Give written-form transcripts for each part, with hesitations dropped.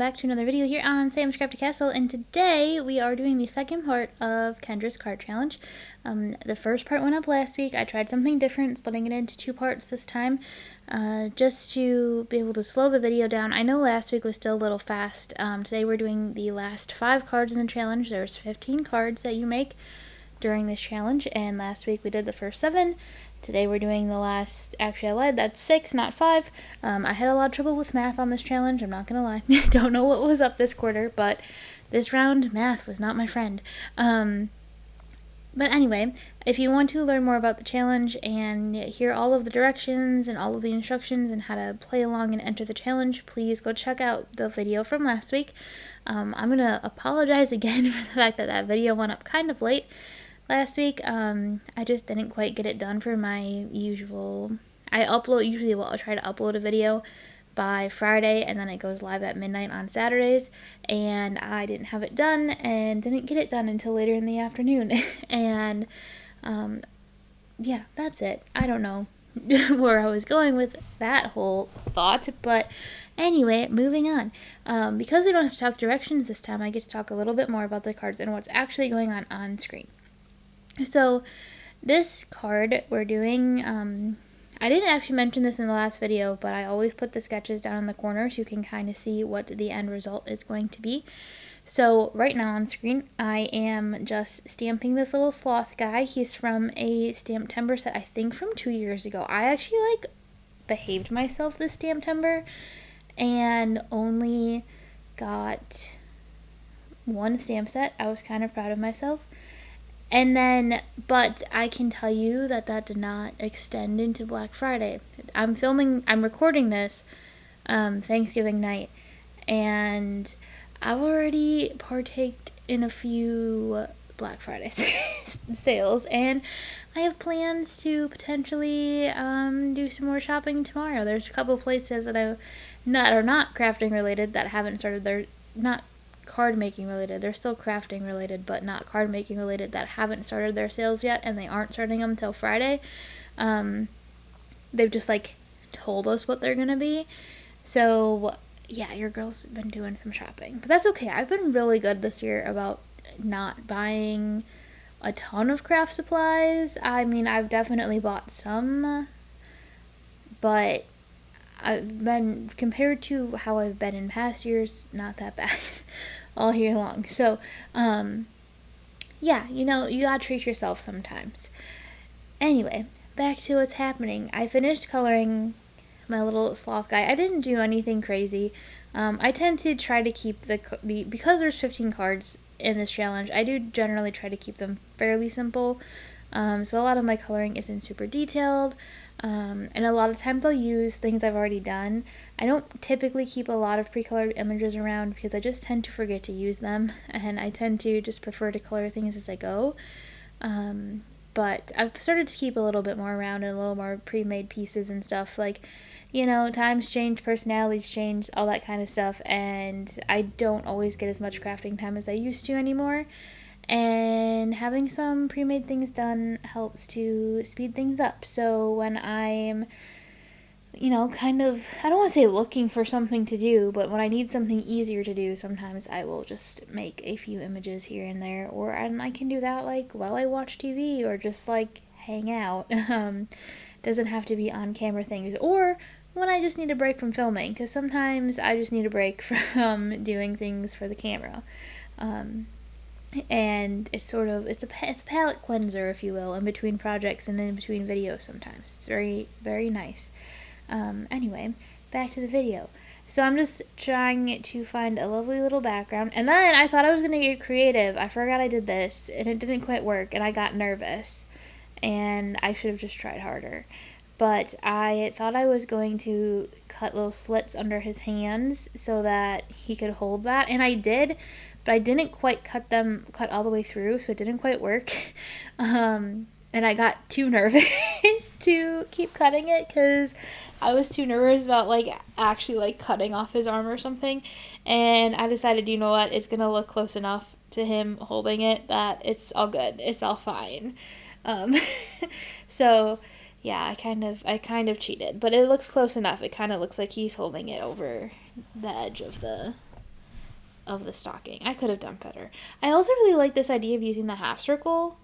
back to another video here on Sam's Crafty Castle, and today we are doing the second part of Kendra's card challenge. The first part went up last week. I tried something different, splitting it into two parts this time, just to be able to slow the video down. I know last week was still a little fast. Today we're doing the last 5 cards in the challenge. There's 15 cards that you make during this challenge, and last week we did the first 7. Today we're doing the last, actually I lied, that's 6, not 5. I had a lot of trouble with math on this challenge, I'm not gonna lie. Don't know what was up this quarter, but this round, math was not my friend. But anyway, if you want to learn more about the challenge and hear all of the directions and all of the instructions and how to play along and enter the challenge, please go check out the video from last week. I'm gonna apologize again for the fact that that video went up kind of late last week. I just didn't quite get it done for my usual. I'll try to upload a video by Friday, and then it goes live at midnight on Saturdays, and I didn't have it done and didn't get it done until later in the afternoon. And yeah, that's it. I don't know where I was going with that whole thought, but anyway, moving on. Because we don't have to talk directions this time, I get to talk a little bit more about the cards and what's actually going on screen. So this card we're doing, I didn't actually mention this in the last video, but I always put the sketches down in the corner so you can kind of see what the end result is going to be. So right now on screen, I am just stamping this little sloth guy. He's from a Stamptember set, I think from 2 years ago. I actually behaved myself this Stamptember and only got 1 stamp set. I was kind of proud of myself. And then, but I can tell you that did not extend into Black Friday. I'm recording this Thanksgiving night, and I've already partaked in a few Black Friday sales, and I have plans to potentially do some more shopping tomorrow. There's a couple places that are not crafting related that haven't started their, not card making related, they're still crafting related but not card making related, that haven't started their sales yet, and they aren't starting them until Friday. They've just told us what they're gonna be. So yeah, your girl's been doing some shopping, but that's okay. I've been really good this year about not buying a ton of craft supplies. I mean, I've definitely bought some, but I've been, compared to how I've been in past years, not that bad all year long. So, yeah, you gotta treat yourself sometimes. Anyway, back to what's happening. I finished coloring my little sloth guy. I didn't do anything crazy. I tend to try to keep because there's 15 cards in this challenge, I do generally try to keep them fairly simple. So a lot of my coloring isn't super detailed. And a lot of times I'll use things I've already done. I don't typically keep a lot of pre-colored images around because I just tend to forget to use them, and I tend to just prefer to color things as I go. But I've started to keep a little bit more around and a little more pre-made pieces and stuff, times change, personalities change, all that kind of stuff, and I don't always get as much crafting time as I used to anymore. And having some pre-made things done helps to speed things up. So when I'm, I don't want to say looking for something to do, but when I need something easier to do, sometimes I will just make a few images here and there, and I can do that while I watch TV or just hang out. Doesn't have to be on camera things, or when I just need a break from filming, because sometimes I just need a break from doing things for the camera. And it's a palette cleanser, if you will, in between projects and in between videos sometimes. It's very, very nice. Anyway, back to the video. So I'm just trying to find a lovely little background, and then I thought I was going to get creative. I forgot I did this, and it didn't quite work, and I got nervous, and I should have just tried harder. But I thought I was going to cut little slits under his hands so that he could hold that, and I did, but I didn't quite cut all the way through, so it didn't quite work. And I got too nervous to keep cutting it because I was too nervous about actually cutting off his arm or something. And I decided, you know what, it's gonna look close enough to him holding it that it's all good. It's all fine. So yeah, I kind of cheated, but it looks close enough. It kind of looks like he's holding it over the edge of the of the stocking. I could have done better. I also really like this idea of using the half circle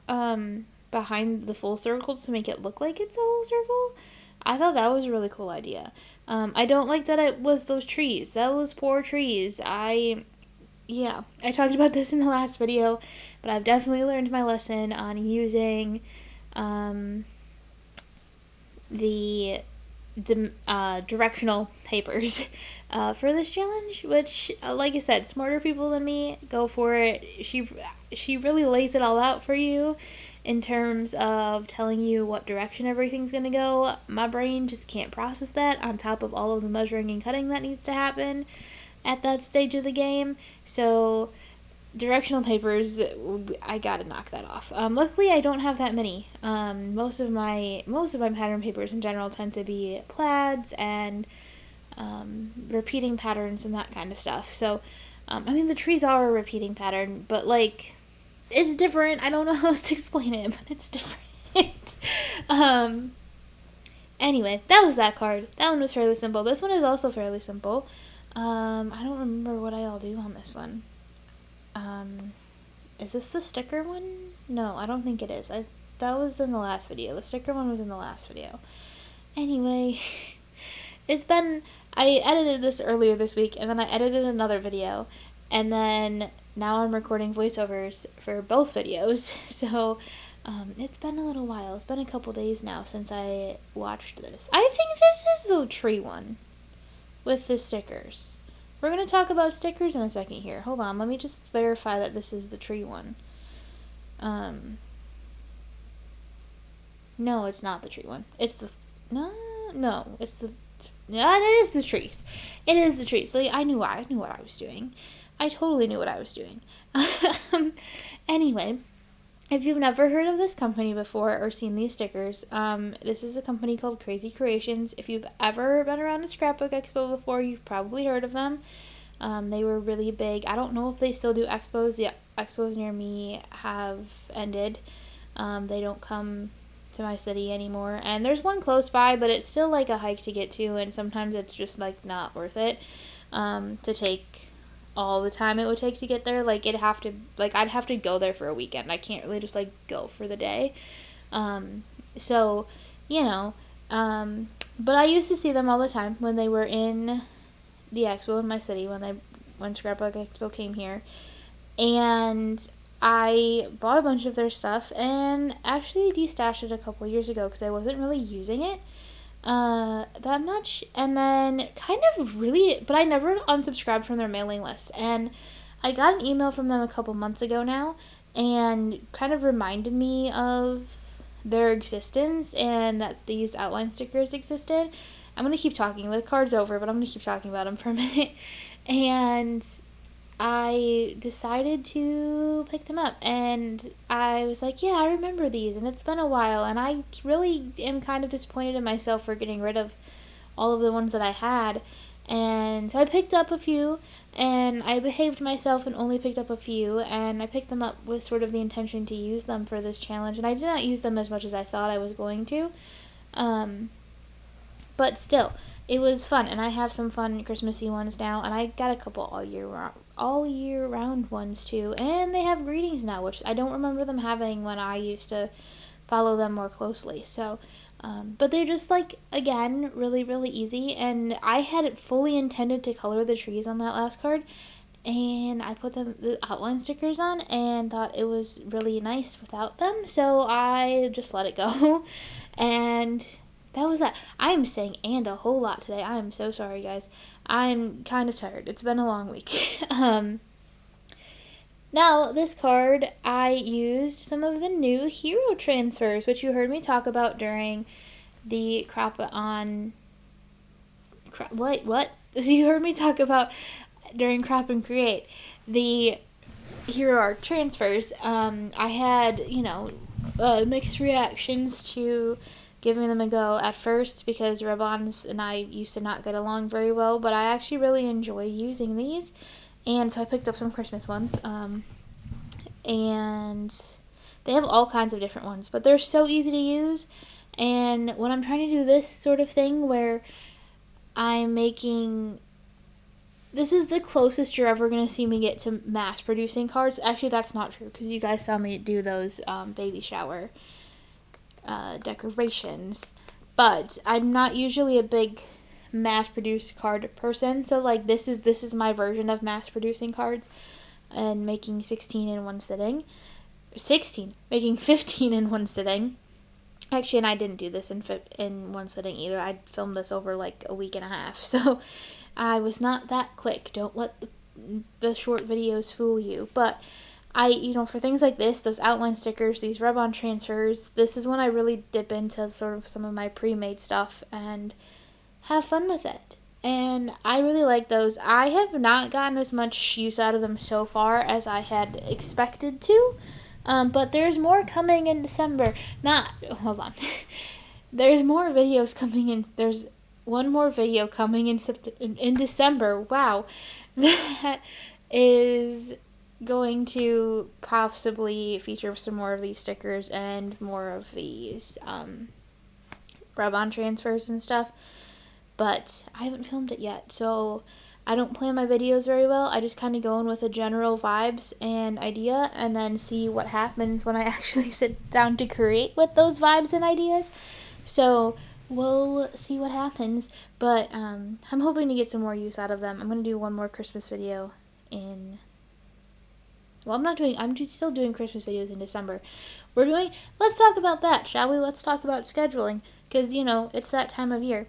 behind the full circle to make it look like it's a whole circle. I thought that was a really cool idea. I don't like that it was those trees. That was poor trees. I talked about this in the last video, but I've definitely learned my lesson on using the directional papers for this challenge, which, like I said, smarter people than me, go for it. She really lays it all out for you in terms of telling you what direction everything's going to go. My brain just can't process that, on top of all of the measuring and cutting that needs to happen at that stage of the game. So directional papers, I gotta knock that off. Luckily, I don't have that many. Most of my pattern papers in general tend to be plaids and repeating patterns and that kind of stuff. So, I mean, the trees are a repeating pattern, but like, it's different. I don't know how else to explain it, but it's different. Anyway, that was that card. That one was fairly simple. This one is also fairly simple. I don't remember what I all do on this one. Is this the sticker one? No, I don't think it is. That was in the last video. The sticker one was in the last video. Anyway, I edited this earlier this week, and then I edited another video, and then now I'm recording voiceovers for both videos, so, it's been a little while. It's been a couple days now since I watched this. I think this is the tree one with the stickers. We're going to talk about stickers in a second here. Hold on, let me just verify that this is the tree one. No, it's not the tree one. It's the... No, it's the... Yeah, it is the trees. It is the trees. Like, I knew what I was doing. I totally knew what I was doing. Anyway, if you've never heard of this company before or seen these stickers, this is a company called Crazy Creations. If you've ever been around a scrapbook expo before, you've probably heard of them. They were really big. I don't know if they still do expos. The expos near me have ended. They don't come to my city anymore. And there's one close by, but it's still like a hike to get to, and sometimes it's just like not worth it to take all the time it would take to get there. Like, I'd have to go there for a weekend. I can't really just like go for the day. So, you know, but I used to see them all the time when they were in the expo in my city, when Scrapbook Expo came here. And I bought a bunch of their stuff and actually destashed it a couple years ago because I wasn't really using it that much, and then but I never unsubscribed from their mailing list, and I got an email from them a couple months ago now, and kind of reminded me of their existence and that these outline stickers existed. I'm going to keep talking. The card's over, but I'm going to keep talking about them for a minute. And I decided to pick them up, and I was like, yeah, I remember these, and it's been a while, and I really am kind of disappointed in myself for getting rid of all of the ones that I had. And so I picked up a few, and I behaved myself and only picked up a few, and I picked them up with sort of the intention to use them for this challenge, and I did not use them as much as I thought I was going to, but still, it was fun, and I have some fun Christmassy ones now, and I got a couple all year round ones too, and they have greetings now, which I don't remember them having when I used to follow them more closely. So, but they're just like, again, really, really easy, and I had fully intended to color the trees on that last card, and I put the outline stickers on and thought it was really nice without them, so I just let it go. And that was that. I am saying "and" a whole lot today. I am so sorry, guys. I'm kind of tired. It's been a long week. Now, this card, I used some of the new hero transfers, which you heard me talk about during the what? You heard me talk about during Crop and Create, the hero art transfers. I had, mixed reactions to giving them a go at first because Rabons and I used to not get along very well, but I actually really enjoy using these, and so I picked up some Christmas ones, and they have all kinds of different ones, but they're so easy to use. And when I'm trying to do this sort of thing where I'm making this is the closest you're ever going to see me get to mass producing cards. Actually, that's not true, because you guys saw me do those baby shower decorations. But I'm not usually a big mass produced card person, so like this is my version of mass producing cards and making 16 in one sitting. Making 15 in one sitting. Actually, and I didn't do this in one sitting either. I filmed this over like a week and a half, so I was not that quick. Don't let the short videos fool you. But for things like this, those outline stickers, these rub-on transfers, this is when I really dip into sort of some of my pre-made stuff and have fun with it. And I really like those. I have not gotten as much use out of them so far as I had expected to. But there's more coming in December. Hold on. There's more videos coming in. There's one more video coming in December. Wow. That is going to possibly feature some more of these stickers and more of these rub-on transfers and stuff. But I haven't filmed it yet, so I don't plan my videos very well. I just kind of go in with a general vibes and idea and then see what happens when I actually sit down to create with those vibes and ideas. So we'll see what happens, but I'm hoping to get some more use out of them. I'm going to do one more Christmas video I'm still doing Christmas videos in December. Let's talk about that, shall we? Let's talk about scheduling, because, it's that time of year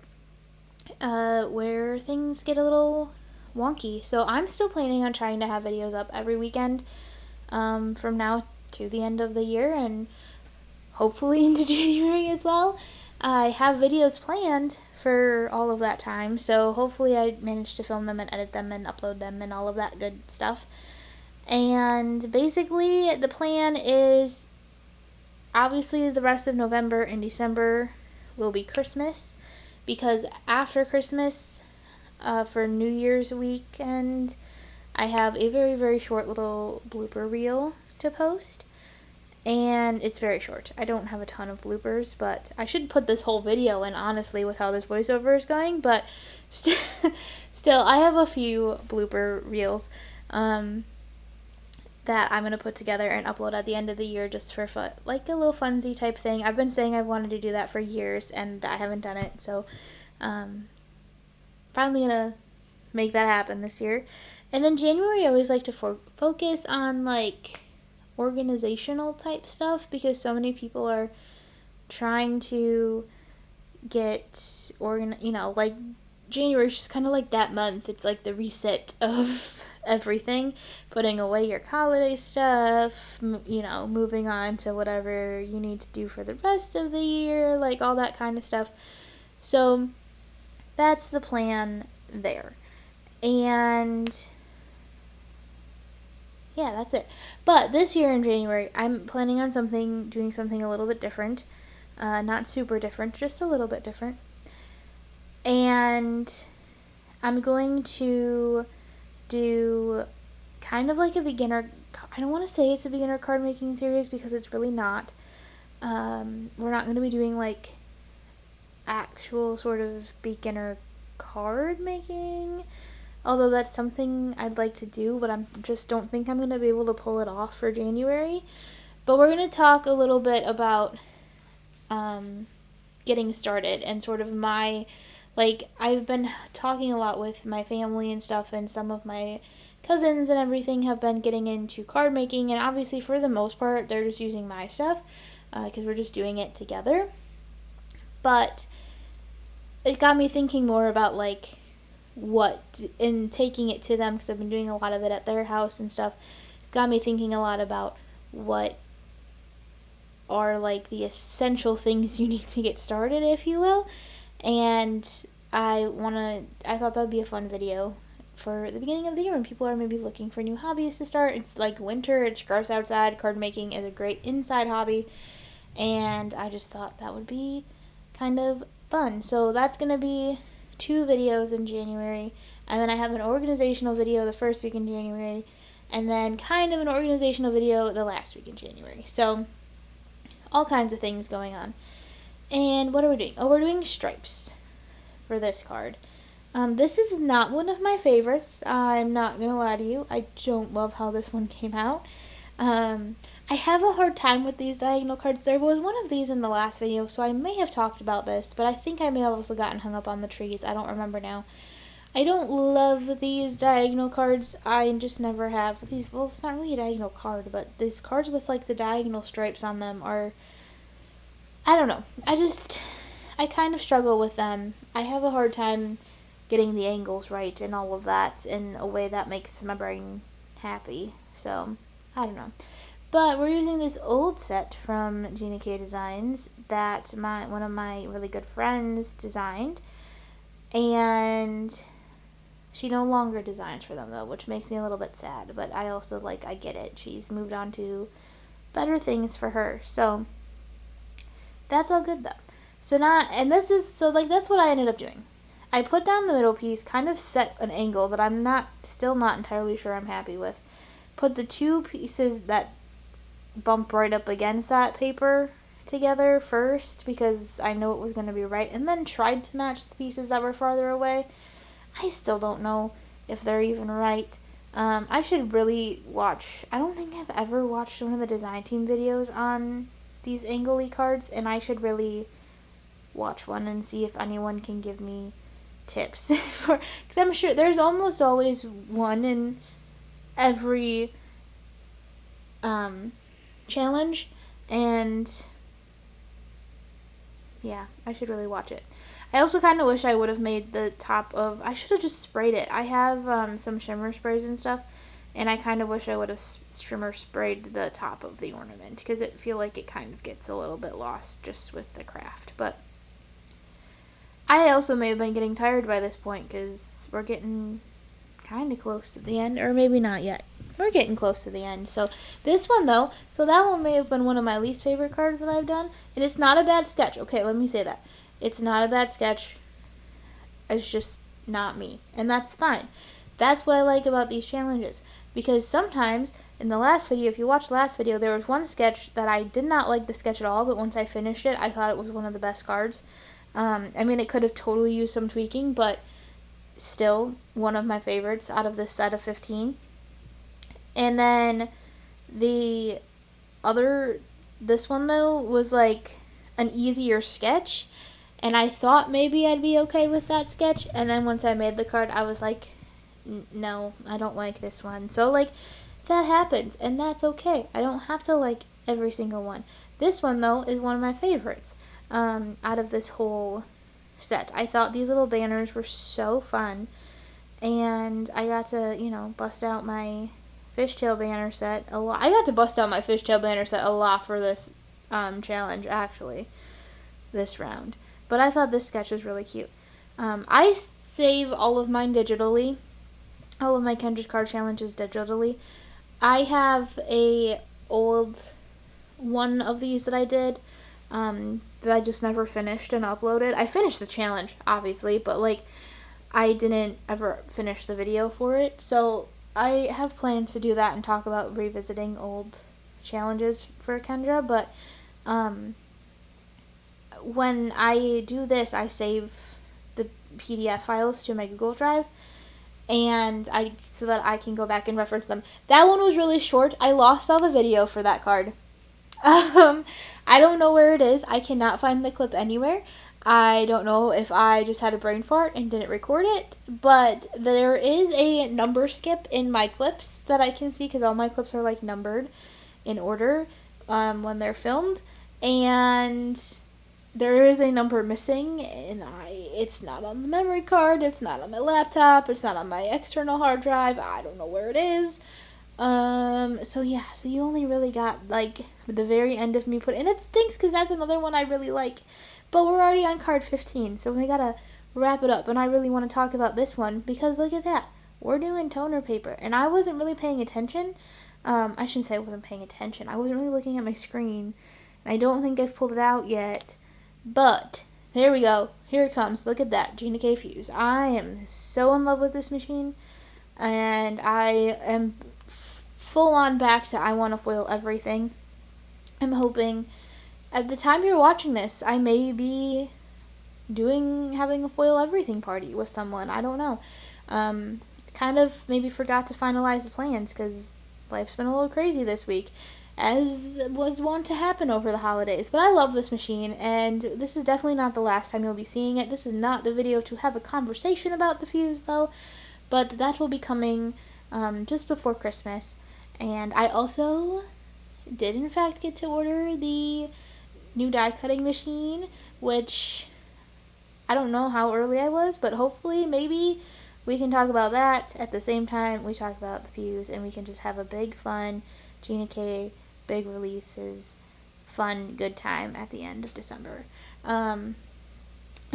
where things get a little wonky. So I'm still planning on trying to have videos up every weekend from now to the end of the year, and hopefully into January as well. I have videos planned for all of that time, so hopefully I manage to film them and edit them and upload them and all of that good stuff. And basically the plan is, obviously the rest of November and December will be Christmas, because after Christmas, for New Year's weekend, I have a very, very short little blooper reel to post. And it's very short. I don't have a ton of bloopers, but I should put this whole video in, honestly, with how this voiceover is going. But still, I have a few blooper reels that I'm going to put together and upload at the end of the year just for fun, like a little funsy type thing. I've been saying I've wanted to do that for years, and I haven't done it. So, finally going to make that happen this year. And then January, I always like to focus on, like, organizational type stuff, because so many people are trying to get like January is just kind of like that month. It's like the reset of everything, putting away your holiday stuff, moving on to whatever you need to do for the rest of the year, like all that kind of stuff. So that's the plan there. And yeah, that's it. But this year in January, I'm planning on doing something a little bit different. Not super different, just a little bit different. And I'm going to do kind of like a beginner, I don't want to say it's a beginner card making series, because it's really not. We're not going to be doing like actual sort of beginner card making, although that's something I'd like to do, but I just don't think I'm going to be able to pull it off for January. But we're going to talk a little bit about getting started and sort of I've been talking a lot with my family and stuff, and some of my cousins and everything have been getting into card making, and obviously for the most part they're just using my stuff because we're just doing it together. But it got me thinking more about and taking it to them, because I've been doing a lot of it at their house and stuff. It's got me thinking a lot about what are like the essential things you need to get started, if you will. And I thought that'd be a fun video for the beginning of the year when people are maybe looking for new hobbies to start. It's like winter, it's gross outside. Card making is a great inside hobby, and I just thought that would be kind of fun. So that's gonna be 2 videos in January, and then I have an organizational video the first week in January, and then kind of an organizational video the last week in January. So all kinds of things going on. And what are we doing? Oh, we're doing stripes for this card. This is not one of my favorites. I'm not gonna lie to you. I don't love how this one came out. I have a hard time with these diagonal cards. There was one of these in the last video, so I may have talked about this, but I think I may have also gotten hung up on the trees. I don't remember now. I don't love these diagonal cards. I just never have. These, well, it's not really a diagonal card, but these cards with like the diagonal stripes on them are, I don't know. I kind of struggle with them. I have a hard time getting the angles right and all of that in a way that makes my brain happy. So, I don't know. But we're using this old set from Gina K Designs that one of my really good friends designed. And she no longer designs for them, though, which makes me a little bit sad. But I also, I get it. She's moved on to better things for her. So, that's all good, though. So, that's what I ended up doing. I put down the middle piece, kind of set an angle that I'm still not entirely sure I'm happy with. Put the two pieces that bump right up against that paper together first, because I know it was going to be right, and then tried to match the pieces that were farther away. I still don't know if they're even right. I should really watch. I don't think I've ever watched one of the design team videos on these angly cards, and I should really watch one and see if anyone can give me tips. Because I'm sure there's almost always one in every challenge, and yeah, I should really watch it. I also kind of wish I would have made the top of, I should have just sprayed it. I have some shimmer sprays and stuff, and I kind of wish I would have shimmer sprayed the top of the ornament, because I feel like it kind of gets a little bit lost just with the craft. But I also may have been getting tired by this point, because we're getting kind of close to the end, or maybe not yet. We're getting close to the end. So this one, though, that one may have been one of my least favorite cards that I've done, and it's not a bad sketch. Okay, let me say that. It's not a bad sketch. It's just not me, and that's fine. That's what I like about these challenges, because sometimes in the last video, if you watched the last video, there was one sketch that I did not like the sketch at all, but once I finished it, I thought it was one of the best cards. I mean, it could have totally used some tweaking, but still one of my favorites out of this set of 15. And then this one, though, was like an easier sketch, and I thought maybe I'd be okay with that sketch, and then once I made the card, I was like, no, I don't like this one. So, that happens, and that's okay. I don't have to like every single one. This one, though, is one of my favorites out of this whole set. I thought these little banners were so fun, and I got to, bust out my fishtail banner set a lot. I got to bust out my fishtail banner set a lot for this challenge, actually, this round. But I thought this sketch was really cute. I save all of mine digitally. All of my Kendra's card challenges digitally. I have a old one of these that I did that I just never finished and uploaded. I finished the challenge, obviously, but I didn't ever finish the video for it. So I have plans to do that and talk about revisiting old challenges for Kendra, but when I do this, I save the PDF files to my Google Drive, and so that I can go back and reference them. That one was really short. I lost all the video for that card. I don't know where it is. I cannot find the clip anywhere. I don't know if I just had a brain fart and didn't record it, but there is a number skip in my clips that I can see, because all my clips are numbered in order when they're filmed, and there is a number missing, and it's not on the memory card, it's not on my laptop, it's not on my external hard drive. I don't know where it is. So you only really got the very end of me and it stinks, because that's another one I really like. But we're already on card 15, so we gotta wrap it up. And I really want to talk about this one, because look at that. We're doing toner paper. And I wasn't really paying attention. I shouldn't say I wasn't paying attention. I wasn't really looking at my screen. And I don't think I've pulled it out yet. But, here we go. Here it comes. Look at that. Gina K Fuse. I am so in love with this machine. And I am full on back to I want to foil everything. I'm hoping at the time you're watching this, I may be having a foil everything party with someone. I don't know. Kind of maybe forgot to finalize the plans because life's been a little crazy this week, as was wont to happen over the holidays. But I love this machine, and this is definitely not the last time you'll be seeing it. This is not the video to have a conversation about the fuse, though, but that will be coming just before Christmas. And I also did, in fact, get to order the new die cutting machine, which I don't know how early I was, but hopefully, maybe we can talk about that at the same time we talk about the fuse, and we can just have a big, fun Gina K, big releases, fun, good time at the end of December. It'll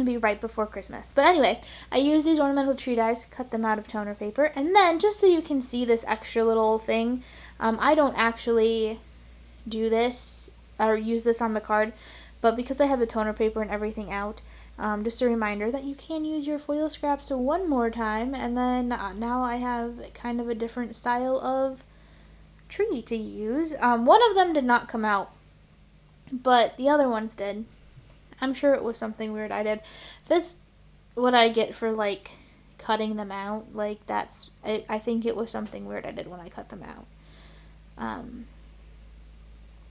be right before Christmas. But anyway, I use these ornamental tree dies, cut them out of toner paper, and then just so you can see this extra little thing, I don't actually do this or use this on the card, but because I have the toner paper and everything out, just a reminder that you can use your foil scraps one more time, and then now I have kind of a different style of tree to use. One of them did not come out, but the other ones did. I'm sure it was something weird I did. This what I get for like cutting them out. Like I think it was something weird I did when I cut them out.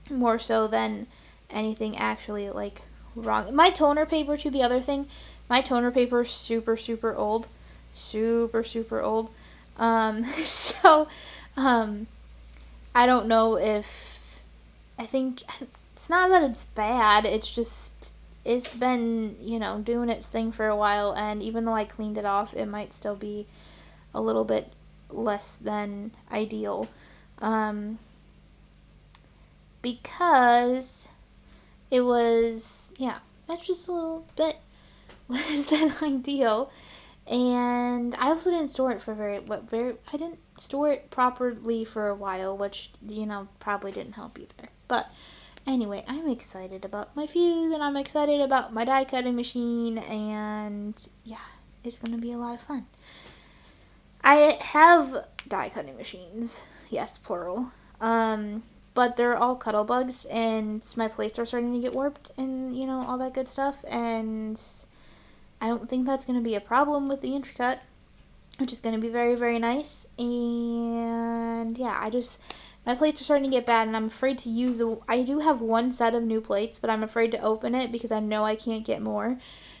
More so than anything actually like wrong. My toner paper, too, the other thing, my toner paper is super, super old. Super, super old. So, I don't know if, I think, it's not that it's bad, it's just, it's been, doing its thing for a while, and even though I cleaned it off, it might still be a little bit less than ideal. Because it was, that's just a little bit less than ideal. And I also didn't store it for I didn't store it properly for a while, which, probably didn't help either. But anyway, I'm excited about my fuse, and I'm excited about my die cutting machine, and it's going to be a lot of fun. I have die cutting machines, yes, plural, but they're all cuddle bugs, and my plates are starting to get warped, and, all that good stuff, and I don't think that's going to be a problem with the Intricut, which is going to be very, very nice, and, my plates are starting to get bad, and I'm afraid to use I do have one set of new plates, but I'm afraid to open it, because I know I can't get more.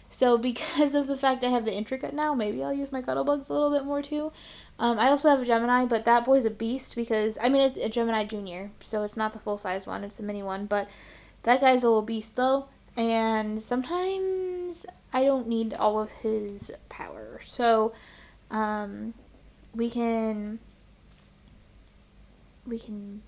So because of the fact I have the Intricut now, maybe I'll use my cuddle bugs a little bit more, too. I also have a Gemini, but that boy's a beast because, it's a Gemini Junior, so it's not the full-size one, it's a mini one, but that guy's a little beast, though, and sometimes I don't need all of his power, so, we can, we can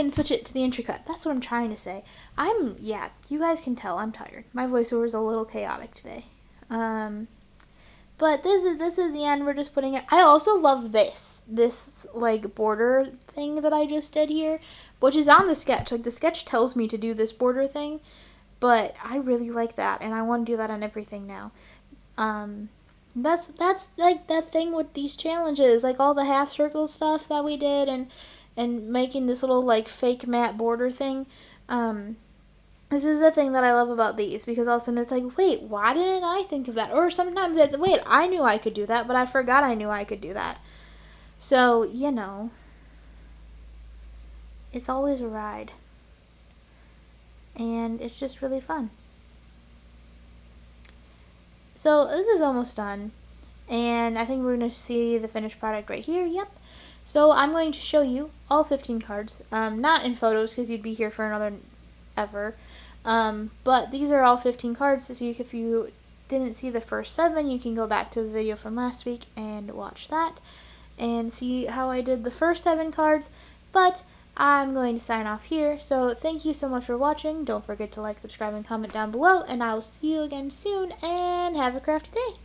switch it to the Intricut. That's what I'm trying to say. You guys can tell I'm tired. My voiceover is a little chaotic today. But this is the end. We're just putting it. I also love this like border thing that I just did here, which is on the sketch. Like the sketch tells me to do this border thing, but I really like that, and I want to do that on everything now. That's like that thing with these challenges, like all the half circle stuff that we did, and making this little like fake matte border thing. This is the thing that I love about these, because all of a sudden it's like, wait, why didn't I think of that? Or sometimes it's, wait, I knew I could do that, but I forgot I knew I could do that. So, it's always a ride. And it's just really fun. So, this is almost done. And I think we're going to see the finished product right here. Yep. So, I'm going to show you all 15 cards. Not in photos, because you'd be here for another ever. But these are all 15 cards, so if you didn't see the first 7, you can go back to the video from last week and watch that and see how I did the first 7 cards. But I'm going to sign off here, so thank you so much for watching. Don't forget to like, subscribe, and comment down below, and I will see you again soon, and have a crafty day.